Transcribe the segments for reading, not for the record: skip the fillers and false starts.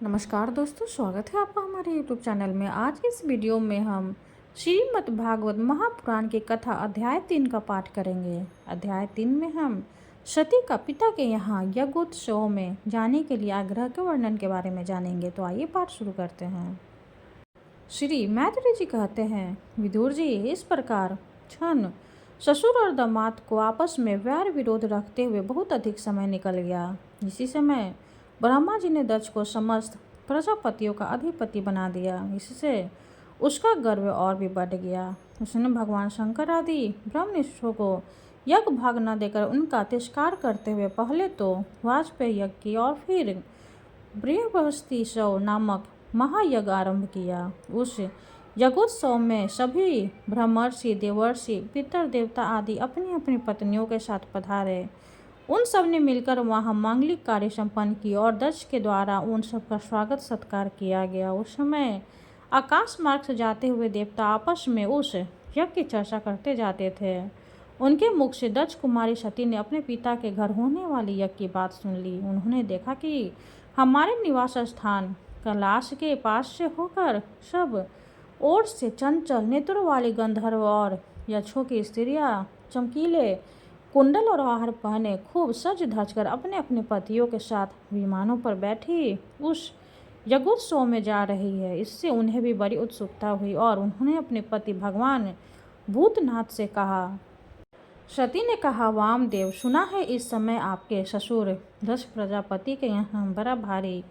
नमस्कार दोस्तों, स्वागत है आपका हमारे YouTube चैनल में। आज की इस वीडियो में हम श्रीमद् भागवत महापुराण की कथा अध्याय 3 का पाठ करेंगे। अध्याय 3 में हम सती का पिता के यहाँ यज्ञोत्सव में जाने के लिए आग्रह के वर्णन के बारे में जानेंगे। तो आइए पाठ शुरू करते हैं। श्री मैत्री जी कहते हैं, विदुर जी, इस प्रकार छन ससुर और दामाद को आपस में वैर विरोध रखते हुए बहुत अधिक समय निकल गया। इसी समय ब्रह्मा जी ने दक्ष को समस्त प्रजापतियों का अधिपति बना दिया। इससे उसका गर्व और भी बढ़ गया। उसने भगवान शंकर आदि ब्रह्मनिष्ठों को यज्ञ भाग न देकर उनका तिरस्कार करते हुए पहले तो वाजपेयी यज्ञ की और फिर बृहस्पति शव नामक महायज्ञ आरंभ किया। उस यज्ञोत्सव में सभी ब्रह्मर्षि, देवर्षि, पितर देवता आदि अपनी अपनी पत्नियों के साथ पधारे। उन सब ने मिलकर वहाँ मांगलिक कार्य संपन्न किए और दक्ष के द्वारा उन सब का स्वागत सत्कार किया गया। उस समय आकाश मार्ग से जाते हुए देवता आपस में उस यज्ञ की चर्चा करते जाते थे। उनके मुख से दक्ष कुमारी सती ने अपने पिता के घर होने वाली यज्ञ की बात सुन ली। उन्होंने देखा कि हमारे निवास स्थान कैलाश के पास से होकर सब ओर से चंचल नेत्रों वाली गंधर्व और यक्षों की स्त्रियां चमकीले कुंडल और आहार पहने खूब सज धज कर अपने अपने पतियों के साथ विमानों पर बैठी उस यज्ञोत्सव में जा रही है। इससे उन्हें भी बड़ी उत्सुकता हुई और उन्होंने अपने पति भगवान भूतनाथ से कहा। सती ने कहा, वामदेव, सुना है इस समय आपके ससुर दक्ष प्रजापति के यहाँ बड़ा भारी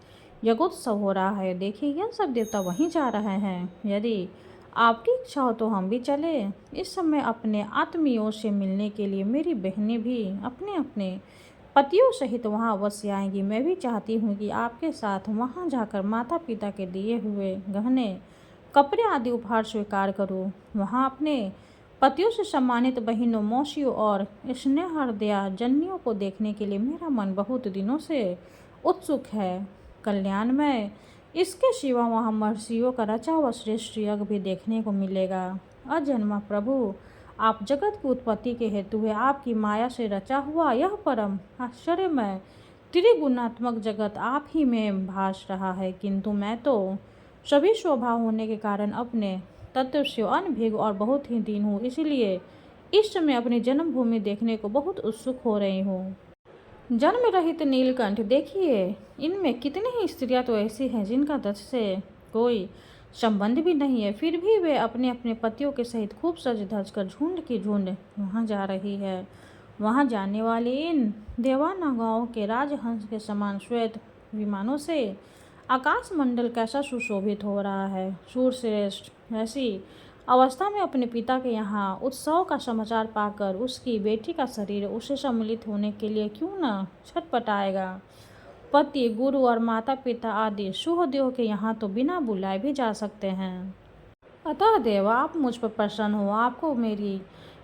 यज्ञोत्सव हो रहा है। देखिए, यह सब देवता वहीं जा रहे हैं। यदि आपकी इच्छा हो तो हम भी चले। इस समय अपने आत्मीयों से मिलने के लिए मेरी बहनें भी अपने अपने पतियों सहित वहाँ अवश्य आएंगी। मैं भी चाहती हूँ कि आपके साथ वहाँ जाकर माता पिता के दिए हुए गहने, कपड़े आदि उपहार स्वीकार करूँ। वहाँ अपने पतियों से सम्मानित बहनों, मौसियों और स्नेहहृदया जन्नियों को देखने के लिए मेरा मन बहुत दिनों से उत्सुक है। कल्याण में इसके सिवा वहाँ महर्षियों का रचा हुआ श्रेष्ठ यज्ञ भी देखने को मिलेगा। अजन्मा प्रभु, आप जगत की उत्पत्ति के हेतु है आपकी माया से रचा हुआ यह परम आश्चर्यमय त्रिगुणात्मक जगत आप ही में भास रहा है, किंतु मैं तो सभी स्वभाव होने के कारण अपने तत्व से अनभिज्ञ और बहुत ही दीन हूँ। इसलिए इस समय अपनी जन्मभूमि देखने को बहुत उत्सुक हो रही हूँ। जन्म रहित नीलकंठ, देखिए, इनमें कितनी ही स्त्रियां तो ऐसी हैं जिनका दक्ष से कोई संबंध भी नहीं है, फिर भी वे अपने अपने पतियों के सहित खूब सज धज कर झुंड की झुंड वहाँ जा रही है। वहाँ जाने वाले इन देवानागाओं के राजहंस के समान श्वेत विमानों से आकाशमंडल कैसा सुशोभित हो रहा है। सूरश्रेष्ठ ऐसी अवस्था में अपने पिता के यहाँ उत्सव का समाचार पाकर उसकी बेटी का शरीर उससे सम्मिलित होने के लिए क्यों न छटपटाएगा। पति, गुरु और माता पिता आदि सुहृदयों के यहाँ तो बिना बुलाए भी जा सकते हैं। अतः देव, आप मुझ पर प्रसन्न हो। आपको मेरी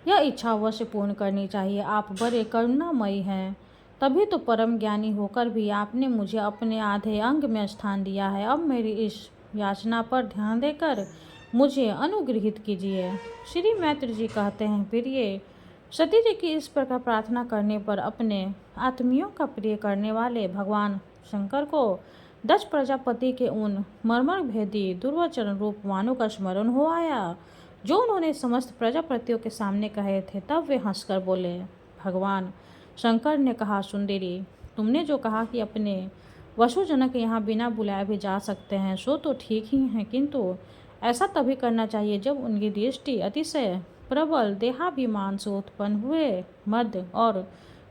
यह इच्छा अवश्य पूर्ण करनी चाहिए। आप बड़े करुणामयी हैं, तभी तो परम ज्ञानी होकर भी आपने मुझे अपने आधे अंग में स्थान दिया है। अब मेरी इस याचना पर ध्यान देकर मुझे अनुग्रहित कीजिए। श्री मैत्री जी कहते हैं, प्रिय सती जी की इस प्रकार प्रार्थना करने पर अपने आत्मियों का प्रिय करने वाले भगवान शंकर को दक्ष प्रजापति के उन मर्मर भेदी दुर्वचन रूप वाणों का स्मरण हो आया जो उन्होंने समस्त प्रजापतियों के सामने कहे थे। तब वे हंसकर बोले। भगवान शंकर ने कहा, सुंदरी, तुमने जो कहा कि अपने वसुजनक यहाँ बिना बुलाए भी जा सकते हैं, सो तो ठीक ही है, किंतु ऐसा तभी करना चाहिए जब उनकी दृष्टि अतिशय प्रबल देहाभिमान से उत्पन्न हुए मद और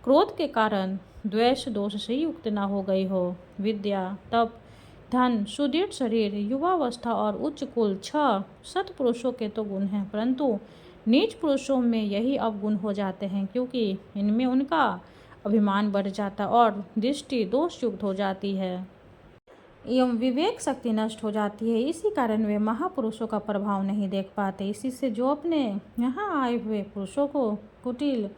क्रोध के कारण द्वेष दोष से युक्त न हो गई हो। विद्या, तप, धन, सुदृढ़ शरीर, युवावस्था और उच्च कुल, 6 सत्पुरुषों के तो गुण हैं, परंतु नीच पुरुषों में यही अवगुण हो जाते हैं, क्योंकि इनमें उनका अभिमान बढ़ जाता और दृष्टि दोष युक्त हो जाती है एवं विवेक शक्ति नष्ट हो जाती है। इसी कारण वे महापुरुषों का प्रभाव नहीं देख पाते। इसी से जो अपने यहाँ आए हुए पुरुषों को कुटिल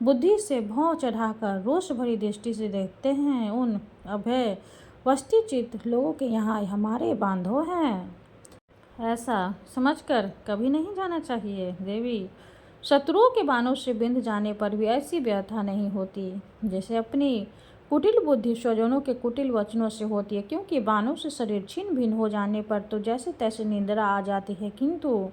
बुद्धि से भौं चढ़ाकर रोष भरी दृष्टि से देखते हैं, उन अभय वस्तिचित लोगों के यहाँ हमारे बांधव हैं, ऐसा समझकर कभी नहीं जाना चाहिए। देवी, शत्रुओं के बाणों से बिंध जाने पर भी ऐसी व्यथा नहीं होती जैसे अपनी कुटिल बुद्धि स्वजनों के कुटिल वचनों से होती है, क्योंकि बानों से शरीर छिन्न भिन्न हो जाने पर तो जैसे तैसे निंद्रा आ जाती है, किंतु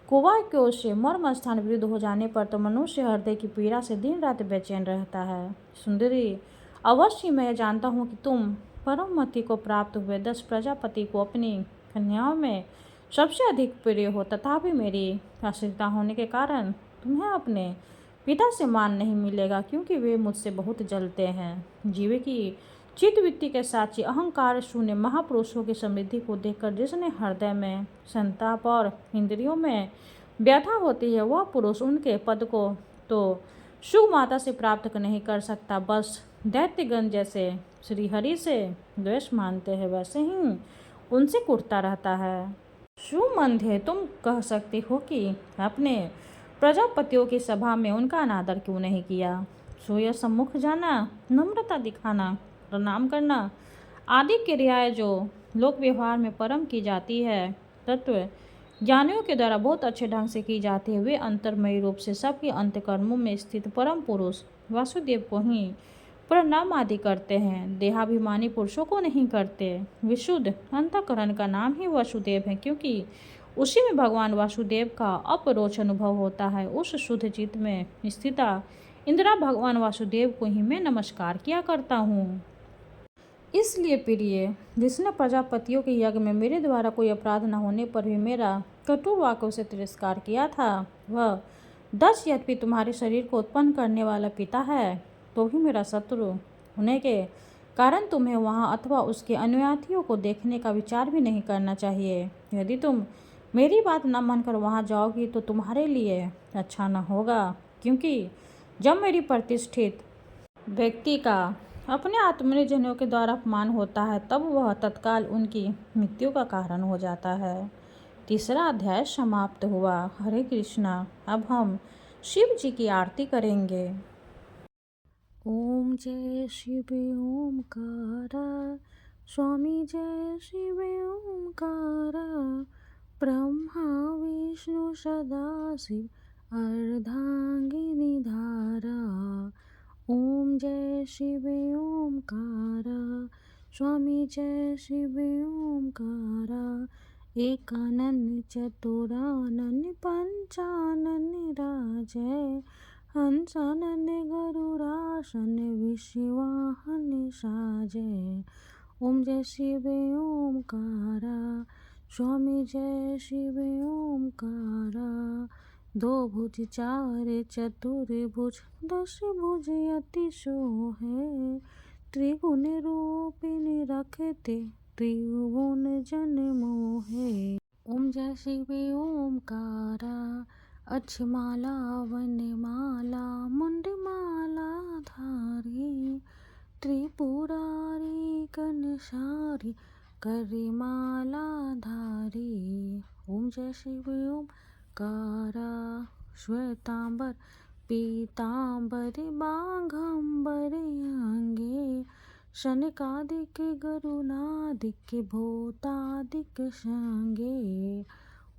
कुवाक्यों से मर्म स्थान विरुद्ध हो जाने पर तो मनुष्य हृदय की पीड़ा से दिन रात बेचैन रहता है। सुंदरी, अवश्य मैं जानता हूँ कि तुम परम मति को प्राप्त हुए 10 प्रजापति को अपनी कन्याओं में सबसे अधिक प्रिय हो, तथापि मेरी आश्रिता होने के कारण तुम्हें अपने पिता से मान नहीं मिलेगा, क्योंकि वे मुझसे बहुत जलते हैं। जीव की चित्तवृत्ति के साक्षी अहंकार शून्य महापुरुषों की समृद्धि को देखकर जिसने हृदय में संताप और इंद्रियों में व्यथा होती है, वह पुरुष उनके पद को तो सुमाता से प्राप्त नहीं कर सकता, बस दैत्यगण जैसे श्रीहरि से द्वेष मानते हैं वैसे ही उनसे कुटता रहता है। सुमंध्ये, तुम कह सकती हो कि अपने प्रजापतियों की सभा में उनका अनादर क्यों नहीं किया। सोया सम्मुख जाना, नम्रता दिखाना, प्रणाम करना आदि क्रियाएं जो लोक व्यवहार में परम की जाती है, तत्व ज्ञानियों के द्वारा बहुत अच्छे ढंग से की जाती है, वे अंतर्मयी रूप से सबके अंतकर्मों में स्थित परम पुरुष वासुदेव को ही प्रणाम आदि करते हैं, देहाभिमानी पुरुषों को नहीं करते। विशुद्ध अंतःकरण का नाम ही वासुदेव है, क्योंकि उसी में भगवान वासुदेव का अपरोक्ष अनुभव होता है। उस शुद्ध चित्त में स्थिता इंदिरा भगवान वासुदेव को ही मैं नमस्कार किया करता हूँ। इसलिए प्रिय, जिसने प्रजापतियों के यज्ञ में मेरे द्वारा कोई अपराध न होने पर भी मेरा कटु वाक्यों से तिरस्कार किया था, वह 10 यद्यपि तुम्हारे शरीर को उत्पन्न करने वाला पिता है, तो भी मेरा शत्रु होने के कारण तुम्हें वहाँ अथवा उसके अनुयायियों को देखने का विचार भी नहीं करना चाहिए। यदि तुम मेरी बात न मानकर वहाँ जाओगी तो तुम्हारे लिए अच्छा न होगा, क्योंकि जब मेरी प्रतिष्ठित व्यक्ति का अपने आत्मजनों के द्वारा अपमान होता है, तब वह तत्काल उनकी मृत्यु का कारण हो जाता है। तीसरा अध्याय समाप्त हुआ। हरे कृष्णा। अब हम शिव जी की आरती करेंगे। ओम जय शिव ओमकारा, स्वामी जय शिव ओमकारा, ब्रह्मा विष्णु सदाशिव अर्धांगिनी धारा। ओम जय शिव ओमकारा, स्वामी जय शिव ओमकारा, एकानन चतुरानन पंचानन राजय, हंसानन गरुड़ासन विश्ववाहन साजय। ओम जय शिव ओमकारा, स्वामी जय शिव ओमकारा, दो भुज चार चतुर भुज 10 भुज अति सोहे, त्रिगुण रूपिणी रखते त्रिभुवन जन मोहे। ओम जय शिव ओमकारा, अक्षमाला वनमाला मुंडमाला धारी, त्रिपुरारी कनसारी करिमाला धारी। ओम जय शिव ओमकारा, श्वेतांबर पीतांबर बाघंबर अंगे, शनकादिक गरुनादिक भूतादिक संगे।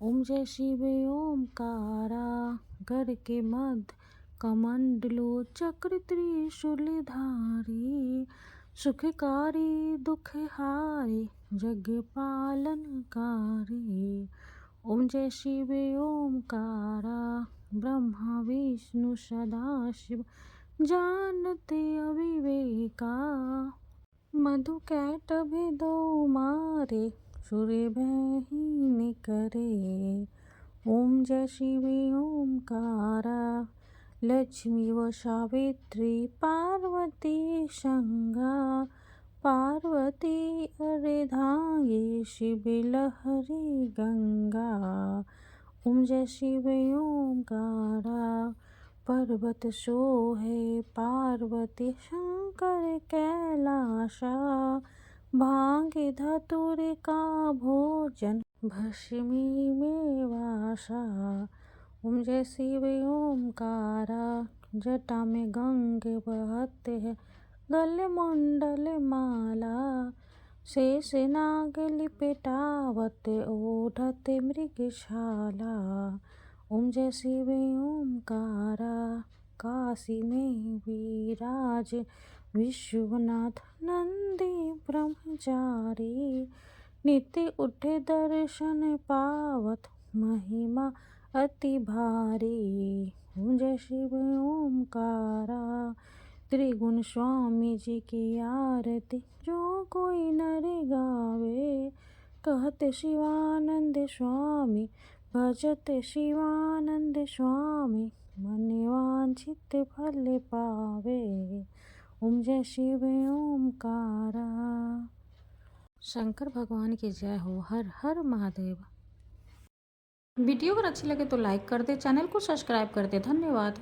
ओम जय शिव ओमकारा, घर के मध्य कमंडलो चक्र त्रिशूलधारी, सुखकारी दुखहारी जग पालनकारी। ओम जय शिव ओमकारा, ब्रह्मा विष्णु सदाशिव जानते अविवेका, मधु कैटभ दो मारे सूर्य भयहीन करे। ओम जय शिव ओमकारा, लक्ष्मी व सावित्री पार्वती संगा, पार्वती अर्धांगी शिव लहरी गंगा। ओम जय शिव ओमकारा, पर्वत सोहे पार्वती शंकर कैलासा, भांग धतुर का भोजन भस्मी में वासा। ओम जय शिव ओमकारा, जटा में गंग बहते हैं गले मुंडल माला, शेष नाग लिपटावत ओढ़त मृगशाला। ओम जय शिव ओमकारा, काशी में विराज विश्वनाथ नंदी ब्रह्मचारी, नित्य उठे दर्शन पावत, महिमा अति भारी। जय शिव ओमकारा, त्रिगुण स्वामी जी की आरती, जो कोई नर गावे। कहते शिवानंद स्वामी, भजत शिवानंद स्वामी, मन वांछित फल पावे। ओम जय शिव ओमकारा। शंकर भगवान की जय हो। हर हर महादेव। वीडियो अगर अच्छी लगे तो लाइक कर दे, चैनल को सब्सक्राइब कर दे। धन्यवाद।